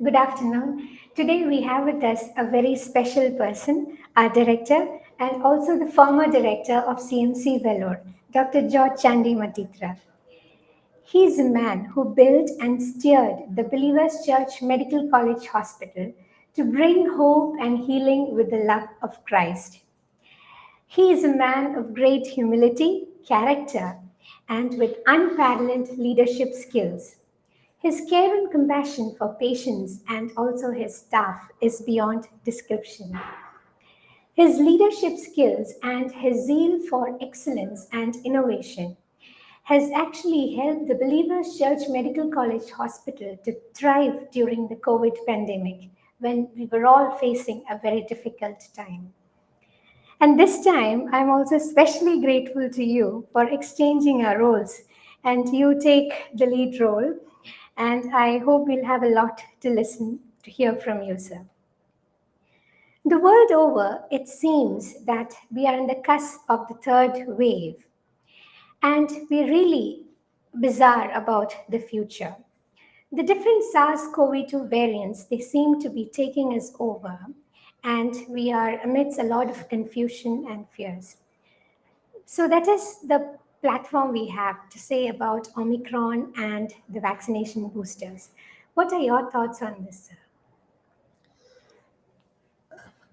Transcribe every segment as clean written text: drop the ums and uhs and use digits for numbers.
Good afternoon. Today we have with us a very special person, our director and also the former director of CMC Vellore, Dr. George Chandy Matitra. He is a man who built and steered the Believers Church Medical College Hospital to bring hope and healing with the love of Christ. He is a man of great humility, character, and with unparalleled leadership skills. His care and compassion for patients and also his staff is beyond description. His leadership skills and his zeal for excellence and innovation has actually helped the Believers Church Medical College Hospital to thrive during the COVID pandemic when we were all facing a very difficult time. And this time, I'm also especially grateful to you for exchanging our roles and you take the lead role. And I hope we'll have a lot to listen to hear from you, sir. The world over, it seems that we are on the cusp of the third wave, and we're really bizarre about the future. The different SARS-CoV-2 variants, they seem to be taking us over, and we are amidst a lot of confusion and fears. So that is the platform we have to say about Omicron and the vaccination boosters. What are your thoughts on this, sir?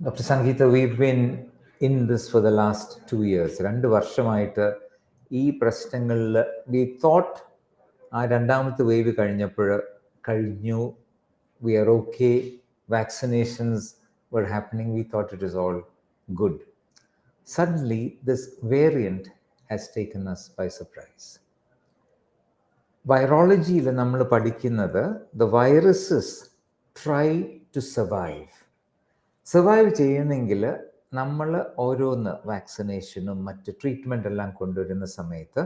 Dr. Sangeetha, we've been in this for the last 2 years. 2 വർഷമായിട്ട് ഈ പ്രശ്നങ്ങളിൽ we thought ആ രണ്ടാമത്തെ wave കഴിഞ്ഞു, we are okay, vaccinations were happening, we thought it is all good. Suddenly, this variant has taken us by surprise. Virology-യിൽ നമ്മൾ പഠിക്കുന്നത് the viruses try to survive ചെയ്യണമെങ്കിൽ നമ്മൾ ഓരോന്ന് വാക്സിനേഷനും മറ്റ് ട്രീറ്റ്മെൻ്റ് എല്ലാം കൊണ്ടുവരുന്ന സമയത്ത്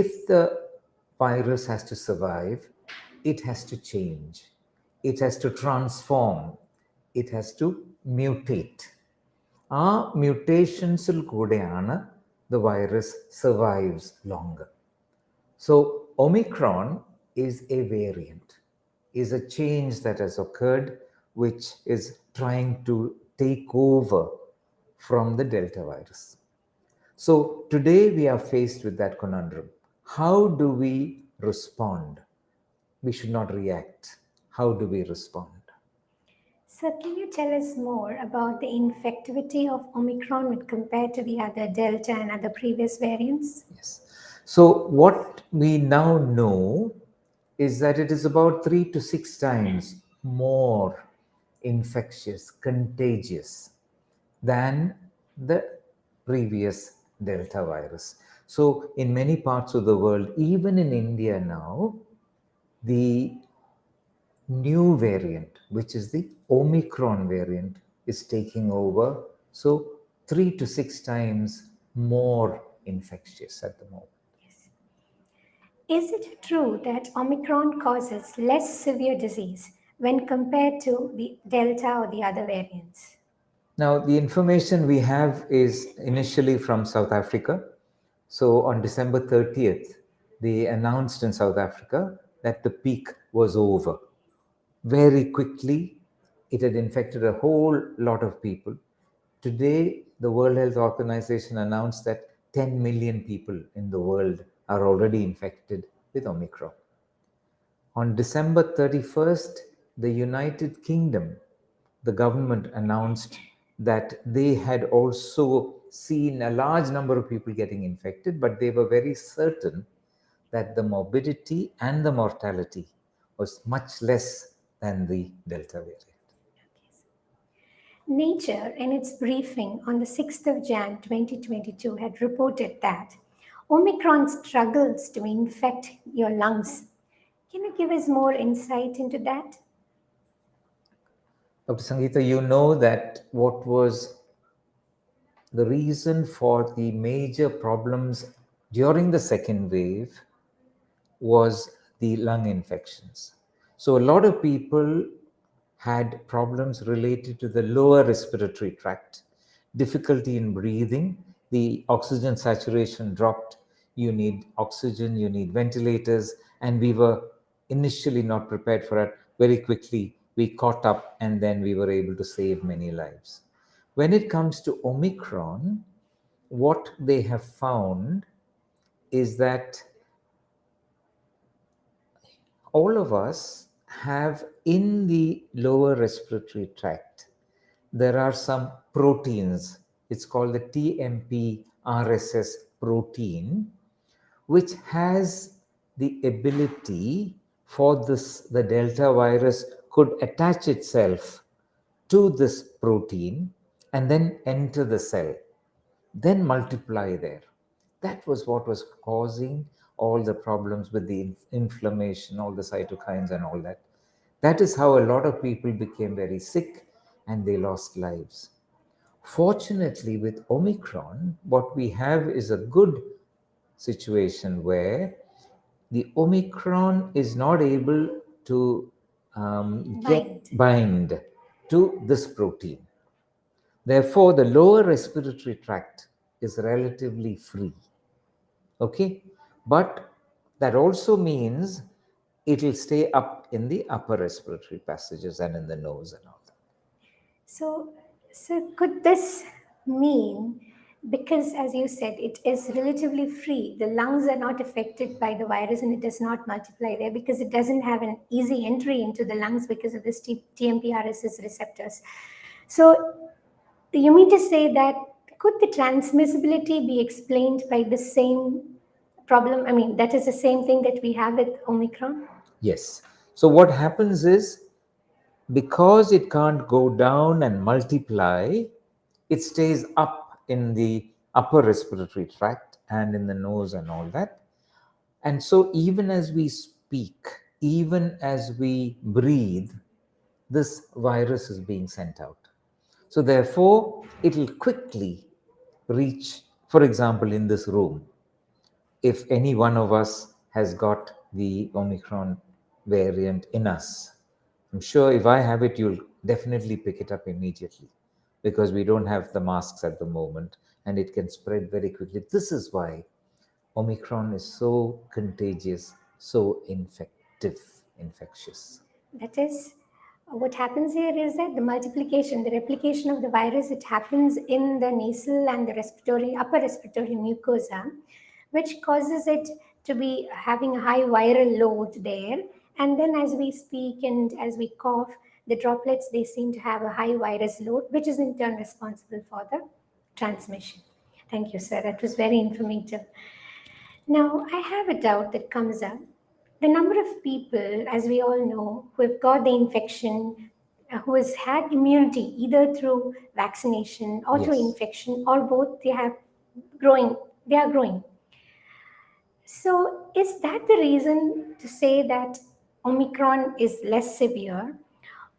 if the virus has to survive it has to change, it has to transform, it has to mutate. ആ മ്യൂട്ടേഷൻസിൽ കൂടെയാണ് the virus survives longer. So Omicron is a variant, is a change that has occurred which is trying to take over from the Delta virus. So today we are faced with that conundrum. How do we respond? We should not react. How do we respond? Sir, can you tell us more about the infectivity of Omicron when compared to the other Delta and other previous variants? Yes. So what we now know is that it is about 3 to 6 times more infectious, contagious than the previous Delta virus. So in many parts of the world, even in India now, the new variant, which is the Omicron variant, is taking over. So 3 to 6 times more infectious at the moment. Is it true that Omicron causes less severe disease when compared to the Delta or the other variants? Now, the information we have is initially from South Africa. So on December 30th, they announced in South Africa that the peak was over. Very quickly, it had infected a whole lot of people. Today, the World Health Organization announced that 10 million people in the world are already infected with Omicron. On December 31st, the United Kingdom, the government announced that they had also seen a large number of people getting infected, but they were very certain that the morbidity and the mortality was much less than the Delta variant. Nature, in its briefing on the 6th of Jan 2022, had reported that Omicron struggles to infect your lungs. Can you give us more insight into that? Dr. Sangeetha, you know that what was the reason for the major problems during the second wave was the lung infections. So a lot of people had problems related to the lower respiratory tract, difficulty in breathing, the oxygen saturation dropped, you need oxygen, you need ventilators, and we were initially not prepared for it. very quickly we caught up, and then we were able to save many lives. When it comes to Omicron, what they have found is that all of us have, in the lower respiratory tract, there are some proteins. It's called the TMP RSS protein, which has the ability for this, the Delta virus could attach itself to this protein and then enter the cell, then multiply there. That was what was causing all the problems with the inflammation, all the cytokines, and all that. That is how a lot of people became very sick and they lost lives. Fortunately, with Omicron, what we have is a good situation where the Omicron is not able to get Bind. bind to this protein. Therefore, the lower respiratory tract is relatively free. Okay, but that also means it will stay up in the upper respiratory passages and in the nose and all that. So, so could this mean, because as you said, it is relatively free, the lungs are not affected by the virus and it does not multiply there because it doesn't have an easy entry into the lungs because of this TMPRSS receptors. So, you mean to say that could the transmissibility be explained by the same problem? I mean, that is the same thing that we have with Omicron? Yes. So what happens is, because it can't go down and multiply, it stays up in the upper respiratory tract and in the nose and all that. And so, even as we speak, even as we breathe, this virus is being sent out. So, therefore, it will quickly reach, for example, in this room, if any one of us has got the Omicron variant in us, I'm sure if I have it, you'll definitely pick it up immediately because we don't have the masks at the moment and it can spread very quickly. This is why Omicron is so contagious, so infectious. That is, what happens here is that the multiplication, the replication of the virus, it happens in the nasal and the respiratory, upper respiratory mucosa, which causes it to be having a high viral load there. And then as we speak and as we cough, the droplets, they seem to have a high virus load, which is in turn responsible for the transmission. Thank you, sir. That was very informative. Now, I have a doubt that comes up. The number of people, as we all know, who have got the infection, who has had immunity either through vaccination or through Yes. infection or both, they have growing. They are growing. So, is that the reason to say that Omicron is less severe,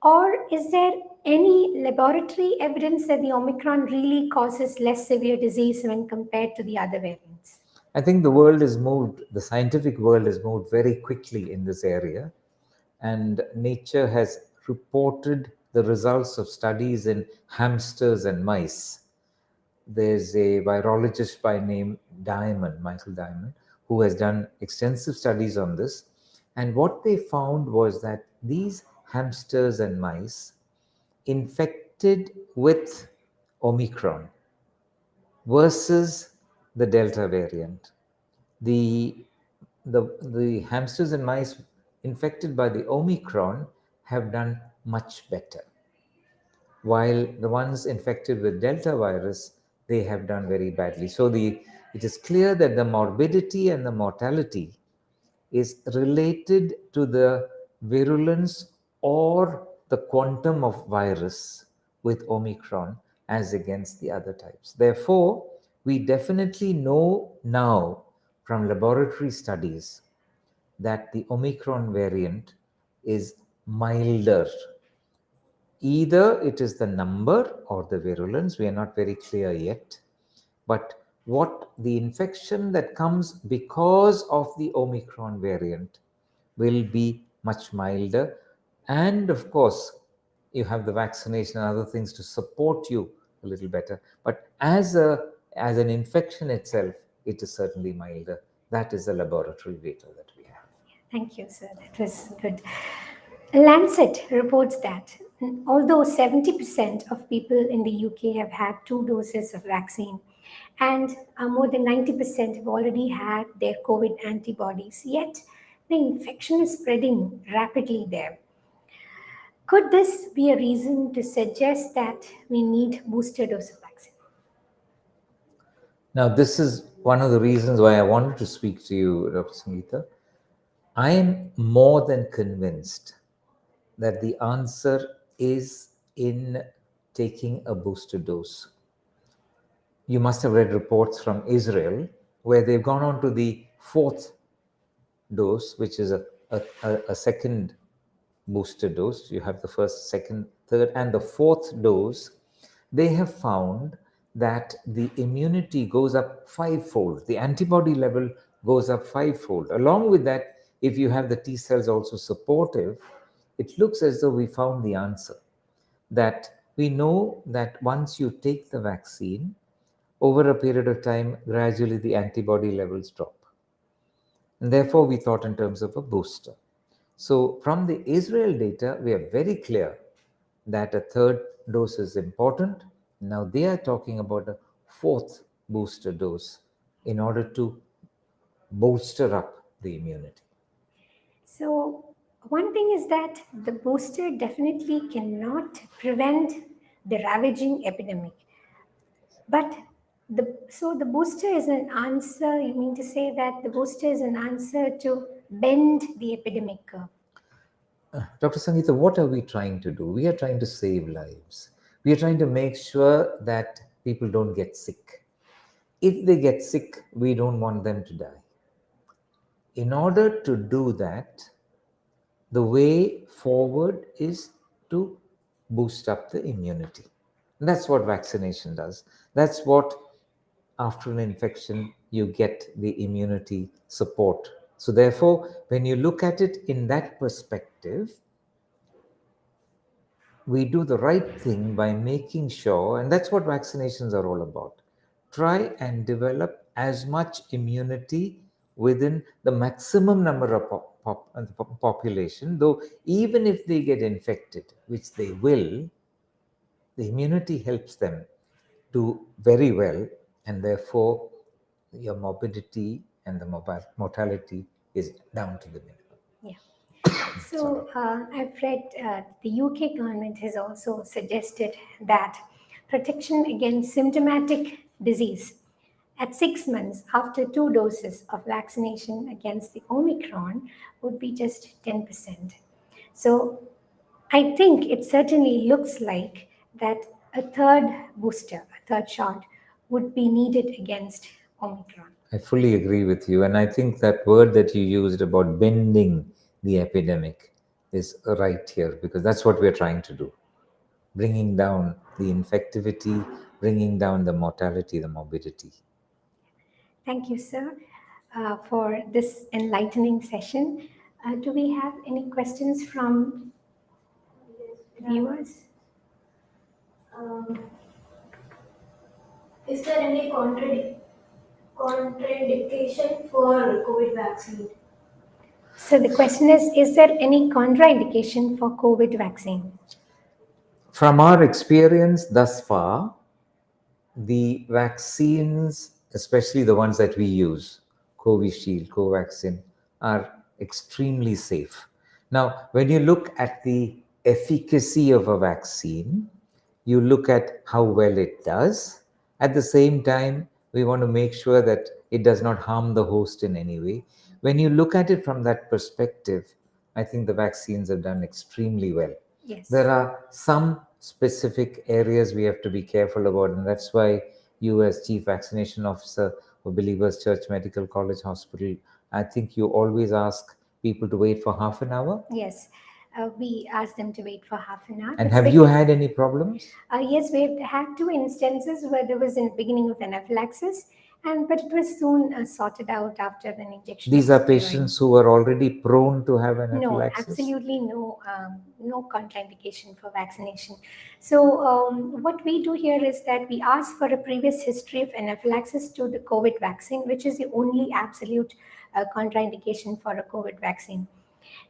or is there any laboratory evidence that the Omicron really causes less severe disease when compared to the other variants? I think the world has moved, the scientific world has moved very quickly in this area, and nature has reported the results of studies in hamsters and mice. There's a virologist by name Michael Diamond, who has done extensive studies on this. And what they found was that these hamsters and mice infected with Omicron versus the Delta variant, the the hamsters and mice infected by the Omicron have done much better, while the ones infected with Delta virus, they have done very badly. So it is clear that the morbidity and the mortality is related to the virulence or the quantum of virus with Omicron as against the other types. Therefore, we definitely know now from laboratory studies that the Omicron variant is milder. Either it is the number or the virulence, we are not very clear yet. But what the infection that comes because of the Omicron variant will be much milder. And of course, you have the vaccination and other things to support you a little better. But as an infection itself, it is certainly milder. That is the laboratory data that we have. Thank you, sir. That was good. Lancet reports that although 70% of people in the UK have had two doses of vaccine and more than 90% have already had their COVID antibodies, yet the infection is spreading rapidly there. Could this be a reason to suggest that we need booster dose of vaccine? Now, this is one of the reasons why I wanted to speak to you, Dr. Sangeetha. I am more than convinced that the answer is in taking a booster dose. You must have read reports from Israel where they've gone on to the fourth dose, which is a second booster dose. You have the first, second, third, and the fourth dose. They have found that the immunity goes up fivefold. The antibody level goes up fivefold. Along with that, if you have the T cells also supportive, it looks as though we found the answer. That we know that once you take the vaccine, over a period of time, gradually the antibody levels drop. And therefore, we thought in terms of a booster. So, from the Israel data, we are very clear that a third dose is important. Now, they are talking about a fourth booster dose in order to bolster up the immunity. So, one thing is that the booster definitely cannot prevent the ravaging epidemic. But the booster is an answer. You mean to say that the booster is an answer to bend the epidemic curve? Dr. Sangeetha, what are we trying to do? We are trying to save lives. We are trying to make sure that people don't get sick. If they get sick, we don't want them to die. In order to do that, the way forward is to boost up the immunity. And that's what vaccination does. That's what, after an infection, you get the immunity support. So, therefore, when you look at it in that perspective, we do the right thing by making sure, and that's what vaccinations are all about. Try and develop as much immunity within the maximum number of population, though, even if they get infected, which they will, the immunity helps them do very well, and therefore, your morbidity and the mortality is down to the minimum. Yeah. So I've read the UK government has also suggested that protection against symptomatic disease at 6 months after two doses of vaccination against the Omicron would be just 10%. So I think it certainly looks like that a third booster, a third shot, would be needed against Omicron. I fully agree with you. And I think that word that you used about bending the epidemic is right here, because that's what we're trying to do, bringing down the infectivity, bringing down the mortality, the morbidity. Thank you, sir, for this enlightening session. Do we have any questions from viewers? Um, is there any contraindication for COVID vaccine? So the question is there any contraindication for COVID vaccine? From our experience thus far, the vaccines, especially the ones that we use, Covishield, Covaxin, are extremely safe. Now, when you look at the efficacy of a vaccine, you look at how well it does. At the same time, we want to make sure that it does not harm the host in any way. When you look at it from that perspective, I think the vaccines have done extremely well. Yes. There are some specific areas we have to be careful about, and that's why you, as Chief Vaccination Officer of Believers Church Medical College Hospital, I think you always ask people to wait for half an hour. Yes. We asked them to wait for half an hour. And have you had any problems? Yes, we've had two instances where there was a beginning of anaphylaxis, but it was soon sorted out after an injection. These are patients who are already prone to have No, anaphylaxis? absolutely no contraindication for vaccination. So what we do here is that we ask for a previous history of anaphylaxis to the COVID vaccine, which is the only absolute contraindication for a COVID vaccine.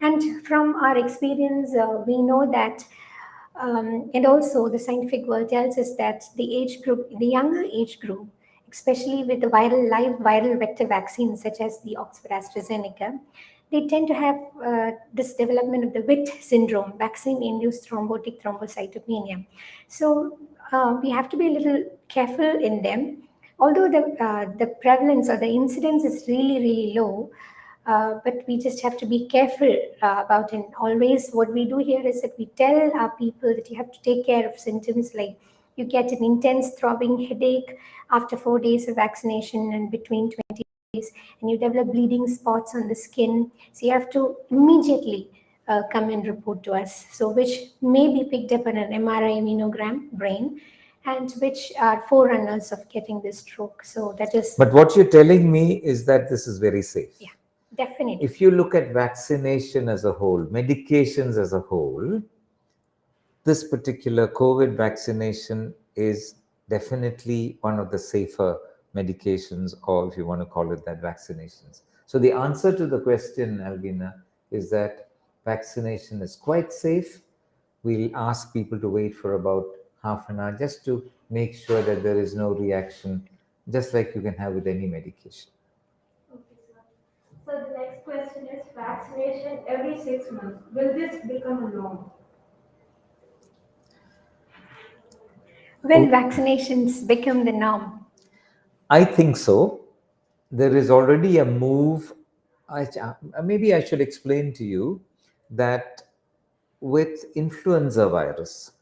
And from our experience, we know that, and also the scientific world tells us that the age group, the younger age group, especially with the live viral vector vaccines such as the Oxford AstraZeneca, they tend to have this development of the WIT syndrome, vaccine-induced thrombotic thrombocytopenia. So we have to be a little careful in them. Although the prevalence or the incidence is really, really low, but we just have to be careful about it. Always, what we do here is that we tell our people that you have to take care of symptoms like you get an intense throbbing headache after 4 days of vaccination and between 20 days, and you develop bleeding spots on the skin. So you have to immediately come and report to us. So, which may be picked up on an MRI immunogram brain, and which are forerunners of getting this stroke. So that is, But what you're telling me is that this is very safe. yeah, definitely. If you look at vaccination as a whole, medications as a whole, this particular COVID vaccination is definitely one of the safer medications, or if you want to call it that, vaccinations. So the answer to the question, Alvina, is that vaccination is quite safe. We'll ask people to wait for about half an hour just to make sure that there is no reaction, just like you can have with any medication. Okay, sir. So the next question is vaccination every 6 months. Will this become a norm? When vaccinations become the norm. I think so. There is already a move. Maybe I should explain to you that with influenza virus,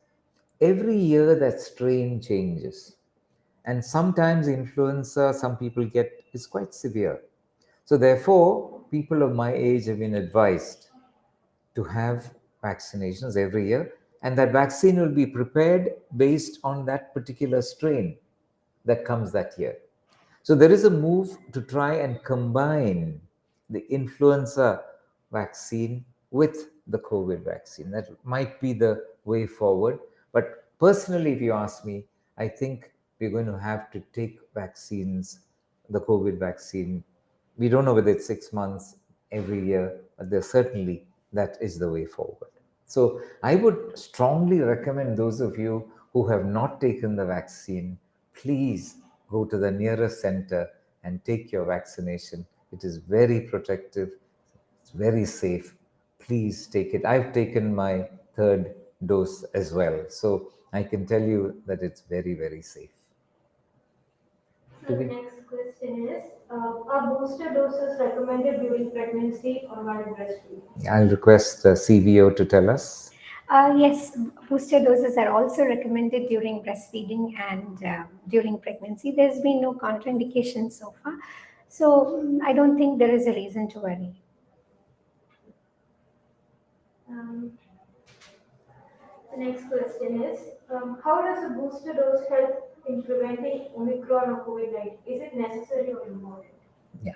every year that strain changes. And sometimes influenza, some people get, is quite severe. So, therefore, people of my age have been advised to have vaccinations every year, and that vaccine will be prepared based on that particular strain that comes that year. So there is a move to try and combine the influenza vaccine with the COVID vaccine. That might be the way forward. But personally, if you ask me, I think we're going to have to take vaccines, the COVID vaccine. We don't know whether it's 6 months every year, but there's certainly that is the way forward. So I would strongly recommend those of you who have not taken the vaccine, please go to the nearest center and take your vaccination. It is very protective, it's very safe. Please take it. I've taken my third dose as well. So I can tell you that it's very, very safe. So the next question is, are booster doses recommended during pregnancy or while breastfeeding? I'll request the CVO to tell us. Yes, booster doses are also recommended during breastfeeding and during pregnancy. There's been no contraindication so far. So I don't think there is a reason to worry. Um, the next question is, how does a booster dose help in preventing Omicron or COVID-19? Is it necessary or important? Yeah.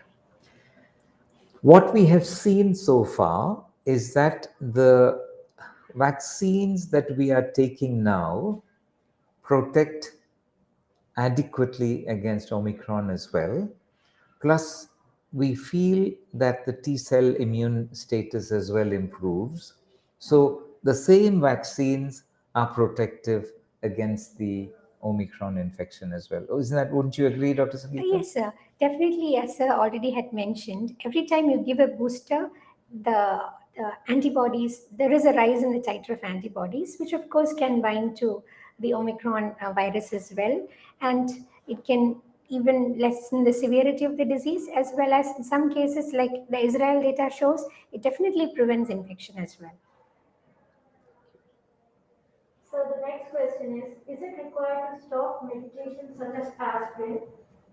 What we have seen so far is that the vaccines that we are taking now protect adequately against Omicron as well. Plus, we feel that the T cell immune status as well improves. So, the same vaccines are protective against the Omicron infection as well. Oh, isn't that, wouldn't you agree, Dr. Sangeetha? Yes, sir. Definitely, as sir already had mentioned, every time you give a booster, the antibodies, there is a rise in the titer of antibodies, which of course can bind to the Omicron virus as well. And it can even lessen the severity of the disease, as well as in some cases, like the Israel data shows, it definitely prevents infection as well. So the next question is it required to stop medications such as aspirin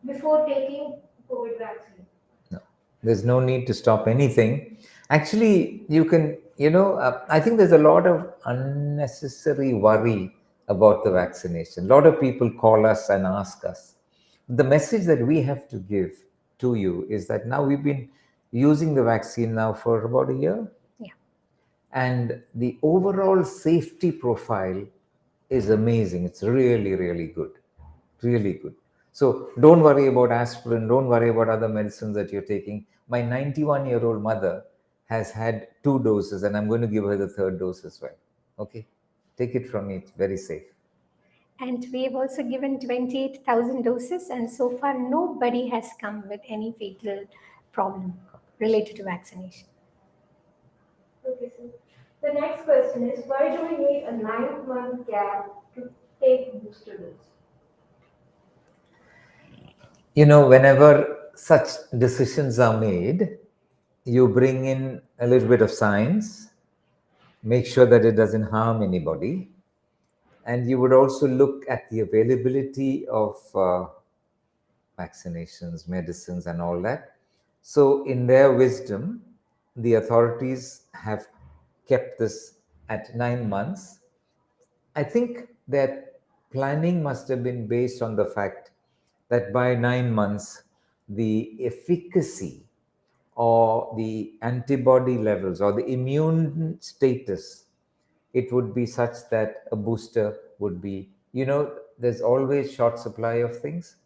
before taking COVID vaccine? No, there's no need to stop anything. Actually, you can, I think there's a lot of unnecessary worry about the vaccination. A lot of people call us and ask us. The message that we have to give to you is that now we've been using the vaccine now for about a year, Yeah. and the overall safety profile is amazing. It's really, really good. Really good. So don't worry about aspirin, don't worry about other medicines that you're taking. My 91-year-old mother has had 2 doses, and I'm going to give her the third dose as well. Okay, take it from me, it's very safe. And we have also given 28,000 doses, and so far nobody has come with any fatal problem related to vaccination. Okay, sir. The next question is, why do we need a 9-month gap to take booster dose? Whenever such decisions are made, you bring in a little bit of science, make sure that it doesn't harm anybody, and you would also look at the availability of vaccinations, medicines, and all that. So, in their wisdom, the authorities have kept this at 9 months. I think that planning must have been based on the fact that by 9 months, the efficacy or the antibody levels or the immune status, it would be such that a booster would be, there's always short supply of things,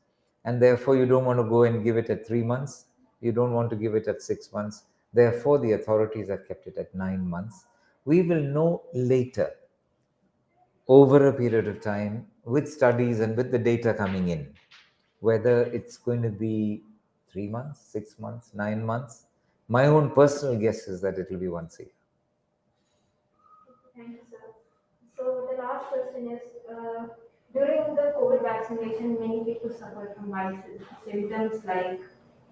and therefore you don't want to go and give it at 3 months, you don't want to give it at 6 months. Therefore the authorities have kept it at 9 months. We will know later, over a period of time, with studies and with the data coming in, whether it's going to be 3 months, 6 months, 9 months. My own personal guess is that it will be once a year. Thank you, sir. So the last question is, during the COVID vaccination, many people suffer from mild symptoms like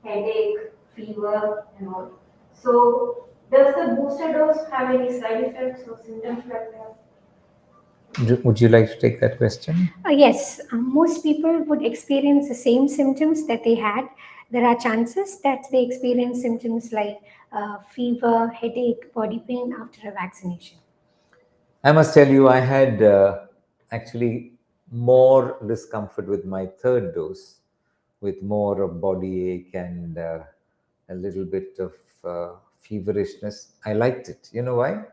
headache, fever, and all. So does the booster dose have any side effects or symptoms like that? Would you like to take that question? Yes, most people would experience the same symptoms that they had. There are chances that they experience symptoms like fever, headache, body pain after a vaccination. I must tell you, I had actually more discomfort with my third dose, with more of body ache and a little bit of feverishness. I liked it. You know why?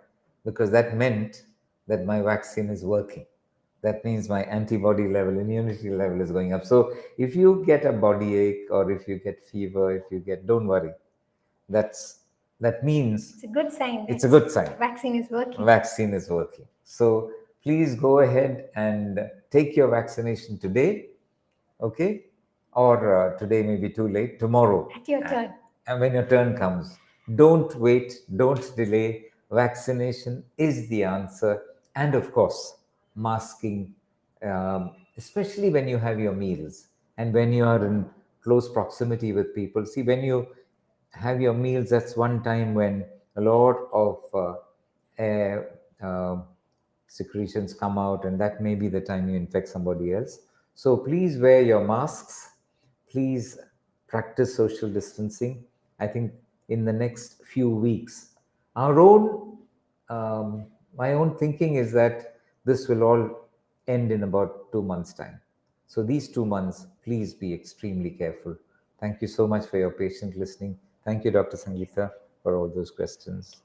Because that meant that my vaccine is working. That means my antibody level, immunity level is going up. So if you get a body ache or if you get fever, don't worry. That means It's a good sign it's a that good sign. vaccine is working. Vaccine is working. So please go ahead and take your vaccination today, okay? Or today may be too late, tomorrow. At your turn. And when your turn comes, don't wait, don't delay. Vaccination is the answer. And of course, masking, especially when you have your meals and when you are in close proximity with people. See, when you have your meals, that's one time when a lot of air secretions come out, and that may be the time you infect somebody else. So please wear your masks, please practice social distancing. I think in the next few weeks, our own my own thinking is that this will all end in about 2 months time. So these 2 months, please be extremely careful. Thank you so much for your patient listening. Thank you, Dr. Sangeetha, for all those questions.